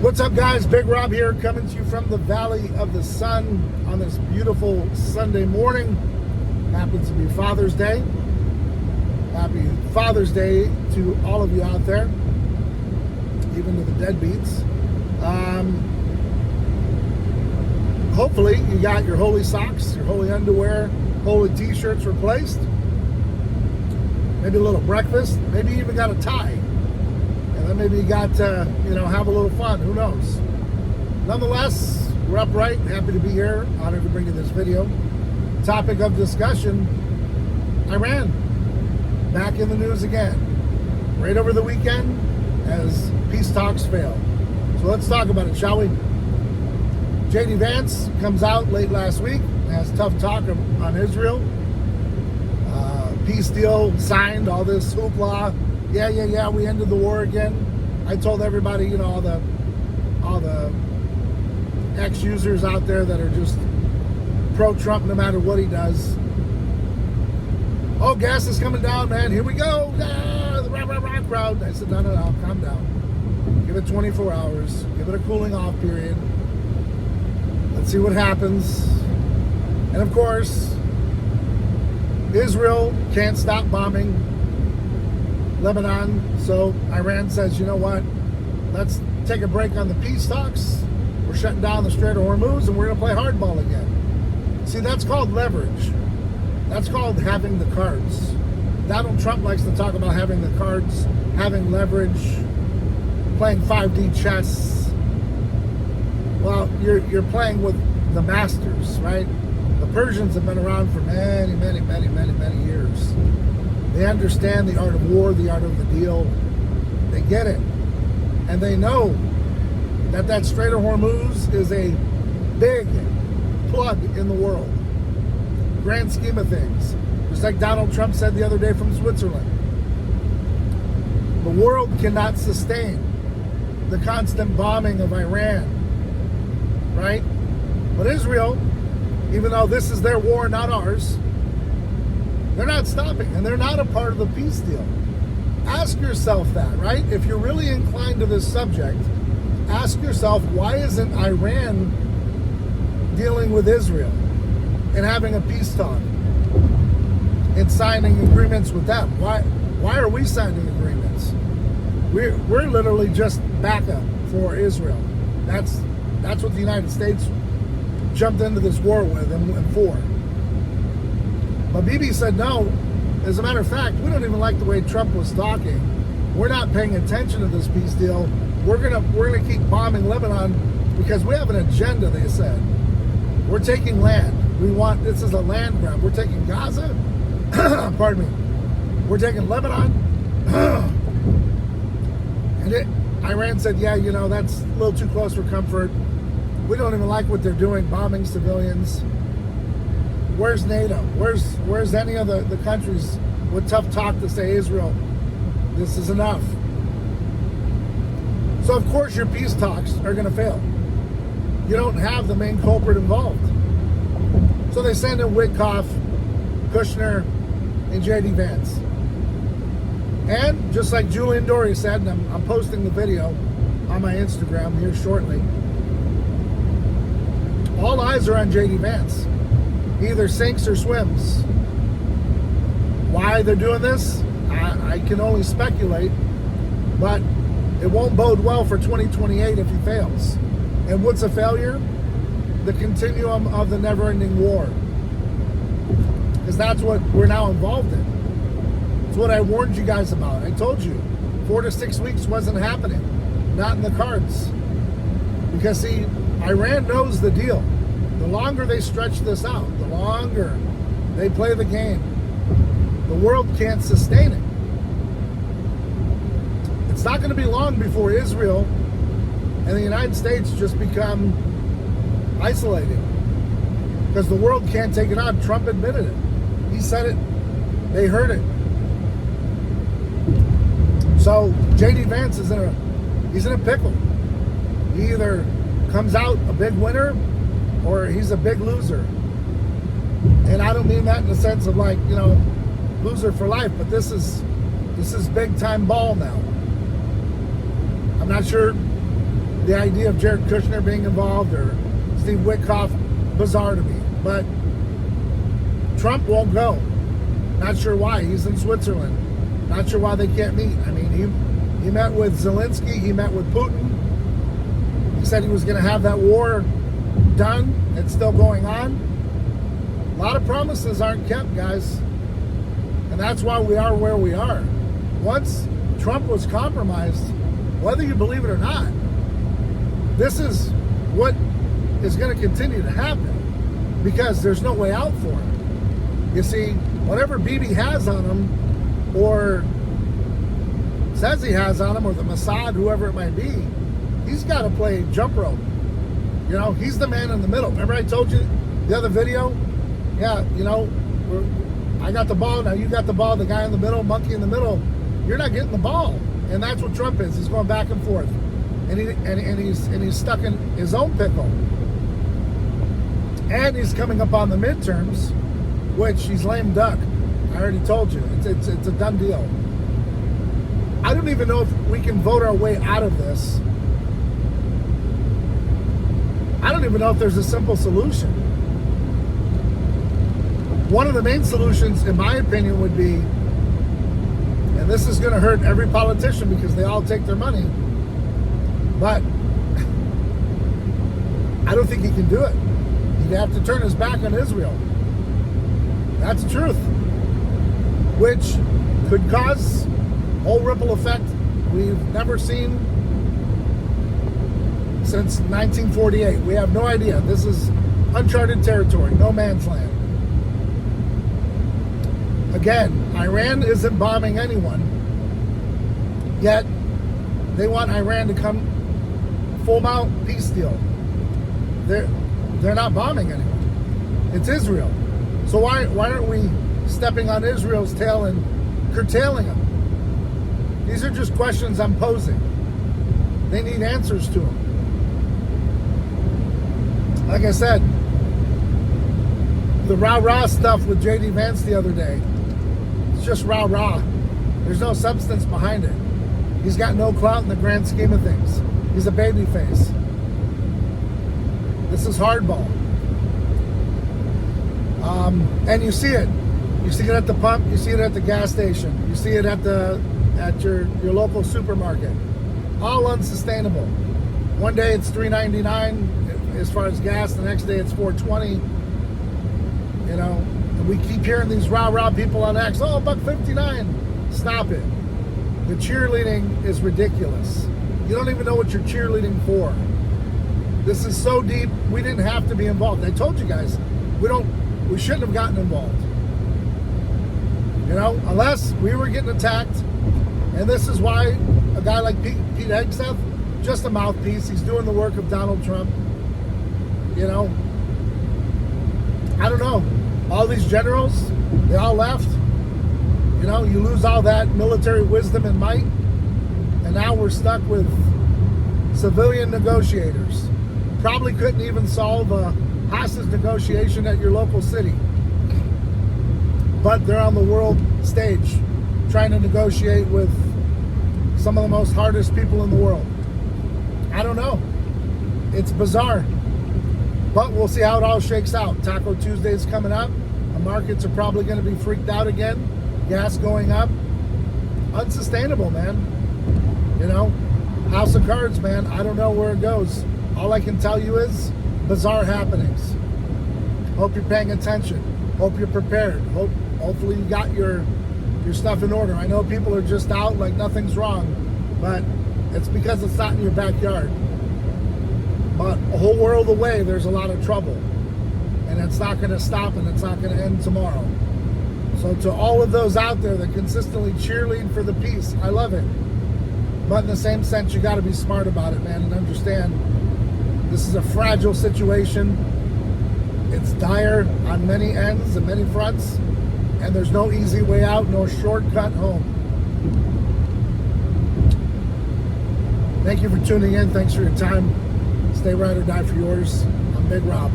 What's up, guys? Big Rob here, coming to you from the Valley of the Sun on this beautiful Sunday morning. Happens to be Father's Day. Happy Father's Day to all of you out there, even to the deadbeats. Hopefully you got your holy socks, your holy underwear, holy t-shirts replaced. Maybe a little breakfast. Maybe you even got a tie. And then maybe you got to, have a little fun. Who knows? Nonetheless, we're upright. Happy to be here. Honored to bring you this video. Topic of discussion, Iran. Back in the news again. Right over the weekend as peace talks fail. So let's talk about it, shall we? Vance comes out late last week, has tough talk on Israel. Peace deal signed, all this hoopla. Yeah, we ended the war again. I told everybody, all the ex-users out there that are just pro-Trump no matter what he does. Oh, gas is coming down, man. Here we go. Ah, the rah crowd. I said, no, calm down. Give it 24 hours. Give it a cooling off period. Let's see what happens. And of course, Israel can't stop bombing Lebanon, so Iran says, you know what, let's take a break on the peace talks. We're shutting down the Strait of Hormuz and we're going to play hardball again. See, that's called leverage. That's called having the cards. Donald Trump likes to talk about having the cards, having leverage, playing 5D chess. Well, you're playing with the masters, right? The Persians have been around for many years. They understand the art of war, the art of the deal. They get it. And they know that Strait of Hormuz is a big plug in the world. Grand scheme of things. Just like Donald Trump said the other day from Switzerland. The world cannot sustain the constant bombing of Iran. Right? But Israel, even though this is their war, not ours, they're not stopping, and they're not a part of the peace deal. Ask yourself that, right? If you're really inclined to this subject, ask yourself, why isn't Iran dealing with Israel and having a peace talk and signing agreements with them? Why are we signing agreements? We're literally just backup for Israel. That's what the United States jumped into this war with and for. But Bibi said no. As a matter of fact, we don't even like the way Trump was talking. We're not paying attention to this peace deal. We're gonna keep bombing Lebanon because we have an agenda, they said. We're taking land. This is a land grab. We're taking Gaza. Pardon me. We're taking Lebanon. And Iran said, yeah, that's a little too close for comfort. We don't even like what they're doing, bombing civilians. Where's NATO? Where's any of the countries with tough talk to say, Israel, this is enough? So of course your peace talks are going to fail. You don't have the main culprit involved. So they send in Witkoff, Kushner, and Jared Vance. And just like Julian Dory said, and I'm posting the video on my Instagram here shortly, all eyes are on Jared Vance. He either sinks or swims. Why they're doing this, I can only speculate, but it won't bode well for 2028 if he fails. And what's a failure? The continuum of the never-ending war. Because that's what we're now involved in. It's what I warned you guys about. I told you, 4 to 6 weeks wasn't happening. Not in the cards. Because see, Iran knows the deal. The longer they stretch this out, the longer they play the game, the world can't sustain it. It's not going to be long before Israel and the United States just become isolated. Because the world can't take it on. Trump admitted it. He said it. They heard it. So J.D. Vance is in a pickle. He either comes out a big winner or he's a big loser. And I don't mean that in the sense of loser for life, but this is big time ball now. I'm not sure the idea of Jared Kushner being involved or Steve Witkoff, bizarre to me. But Trump won't go. Not sure why. He's in Switzerland. Not sure why they can't meet. I mean, he met with Zelensky. He met with Putin. He said he was going to have that war done. It's still going on. A lot of promises aren't kept, guys. And that's why we are where we are. Once Trump was compromised, whether you believe it or not, this is what is going to continue to happen because there's no way out for him. You see, whatever Bibi has on him or says he has on him or the Mossad, whoever it might be, he's got to play jump rope. You know, he's the man in the middle. Remember I told you the other video? Yeah, you know, I got the ball, now you got the ball, the guy in the middle, monkey in the middle. You're not getting the ball. And that's what Trump is. He's going back and forth. And he's stuck in his own pickle. And he's coming up on the midterms, which he's lame duck. I already told you. It's a done deal. I don't even know if we can vote our way out of this. I don't even know if there's a simple solution. One of the main solutions, in my opinion, would be, and this is going to hurt every politician because they all take their money, but I don't think he can do it. He'd have to turn his back on Israel. That's the truth. Which could cause a whole ripple effect we've never seen since 1948. We have no idea. This is uncharted territory, no man's land. Again, Iran isn't bombing anyone, yet they want Iran to come full-mount peace deal. They're not bombing anyone. It's Israel. So why aren't we stepping on Israel's tail and curtailing them? These are just questions I'm posing. They need answers to them. Like I said, the rah-rah stuff with J.D. Vance the other day, it's just rah-rah. There's no substance behind it. He's got no clout in the grand scheme of things. He's a baby face. This is hardball. And you see it. You see it at the pump. You see it at the gas station. You see it at your local supermarket. All unsustainable. One day it's $3.99 as far as gas. The next day it's $4.20. You know, and we keep hearing these rah-rah people on X. Oh, $1.59. Stop it. The cheerleading is ridiculous. You don't even know what you're cheerleading for. This is so deep. We didn't have to be involved. I told you guys, we shouldn't have gotten involved. You know, unless we were getting attacked. And this is why a guy like Pete Hegseth, just a mouthpiece. He's doing the work of Donald Trump. You know, I don't know. All these generals, they all left. You know, you lose all that military wisdom and might. And now we're stuck with civilian negotiators. Probably couldn't even solve a hostage negotiation at your local city. But they're on the world stage trying to negotiate with some of the most hardest people in the world. I don't know. It's bizarre. But we'll see how it all shakes out. Taco Tuesday is coming up. The markets are probably going to be freaked out again. Gas going up. Unsustainable, man. You know, House of Cards, man. I don't know where it goes. All I can tell you is bizarre happenings. Hope you're paying attention. Hope you're prepared. Hopefully you got your stuff in order. I know people are just out like nothing's wrong, but it's because it's not in your backyard. But a whole world away, there's a lot of trouble. And it's not going to stop and it's not going to end tomorrow. So to all of those out there that consistently cheerlead for the peace, I love it. But in the same sense, you got to be smart about it, man, and understand this is a fragile situation. It's dire on many ends and many fronts, and there's no easy way out, no shortcut home. Thank you for tuning in. Thanks for your time. Stay ride or die for yours. I'm Big Rob.